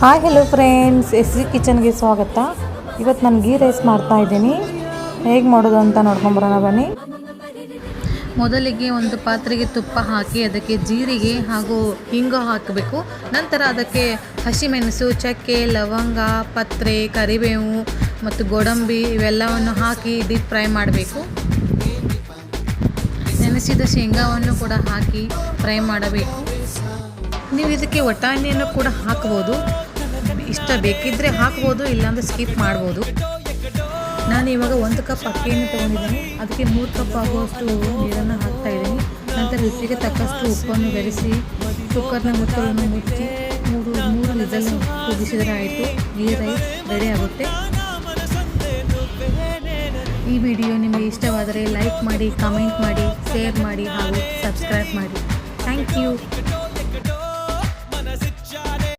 Hi hello friends, S V ಕಿಚನ್ಗೆ ಸ್ವಾಗತ. ಇವತ್ತು ನಾನು ಗೀ ರೈಸ್ ಮಾಡ್ತಾಯಿದ್ದೀನಿ. ಹೇಗೆ ಮಾಡೋದು ಅಂತ ನೋಡ್ಕೊಂಬರೋಣ ಬನ್ನಿ. ಮೊದಲಿಗೆ ಒಂದು ಪಾತ್ರೆಗೆ ತುಪ್ಪ ಹಾಕಿ ಅದಕ್ಕೆ ಜೀರಿಗೆ ಹಾಗೂ ಹಿಂಗು ಹಾಕಬೇಕು. ನಂತರ ಅದಕ್ಕೆ ಹಸಿಮೆಣಸು, ಚಕ್ಕೆ, ಲವಂಗ, ಪತ್ರೆ, ಕರಿಬೇವು ಮತ್ತು ಗೋಡಂಬಿ ಇವೆಲ್ಲವನ್ನು ಹಾಕಿ ಡೀಪ್ ಫ್ರೈ ಮಾಡಬೇಕು. ನೆನೆಸಿದ ಶೇಂಗಾವನ್ನು ಕೂಡ ಹಾಕಿ ಫ್ರೈ ಮಾಡಬೇಕು. ನೀವು ಇದಕ್ಕೆ ವಟಾಣಿಯನ್ನು ಕೂಡ ಹಾಕ್ಬೋದು, ಇಷ್ಟ ಬೇಕಿದ್ದರೆ ಹಾಕ್ಬೋದು, ಇಲ್ಲಾಂದರೆ ಸ್ಕಿಪ್ ಮಾಡ್ಬೋದು. ನಾನು ಇವಾಗ 1 ಕಪ್ ಅಕ್ಕಿಯನ್ನು ತೊಗೊಂಡಿದ್ದೀನಿ. ಅದಕ್ಕೆ 3 ಕಪ್ ಆಗುವಷ್ಟು ನೀರನ್ನು ಹಾಕ್ತಾಯಿದ್ದೀನಿ. ನಂತರ ರುಚಿಗೆ ತಕ್ಕಷ್ಟು ಉಪ್ಪನ್ನು ಬೆರೆಸಿ ಕುಕ್ಕರ್ನ ಮುಚ್ಚಳವನ್ನು ಮುಚ್ಚಿ ಮೂರು ವಿಸಲ್ ಕೂಗಿಸಿದರೆ ಆಯಿತು. ಗೀ ರೈಸ್ ರೆಡಿ ಆಗುತ್ತೆ. ಈ ವಿಡಿಯೋ ನಿಮಗೆ ಇಷ್ಟವಾದರೆ ಲೈಕ್ ಮಾಡಿ, ಕಮೆಂಟ್ ಮಾಡಿ, ಶೇರ್ ಮಾಡಿ ಹಾಗೂ ಸಬ್ಸ್ಕ್ರೈಬ್ ಮಾಡಿ. Thank you.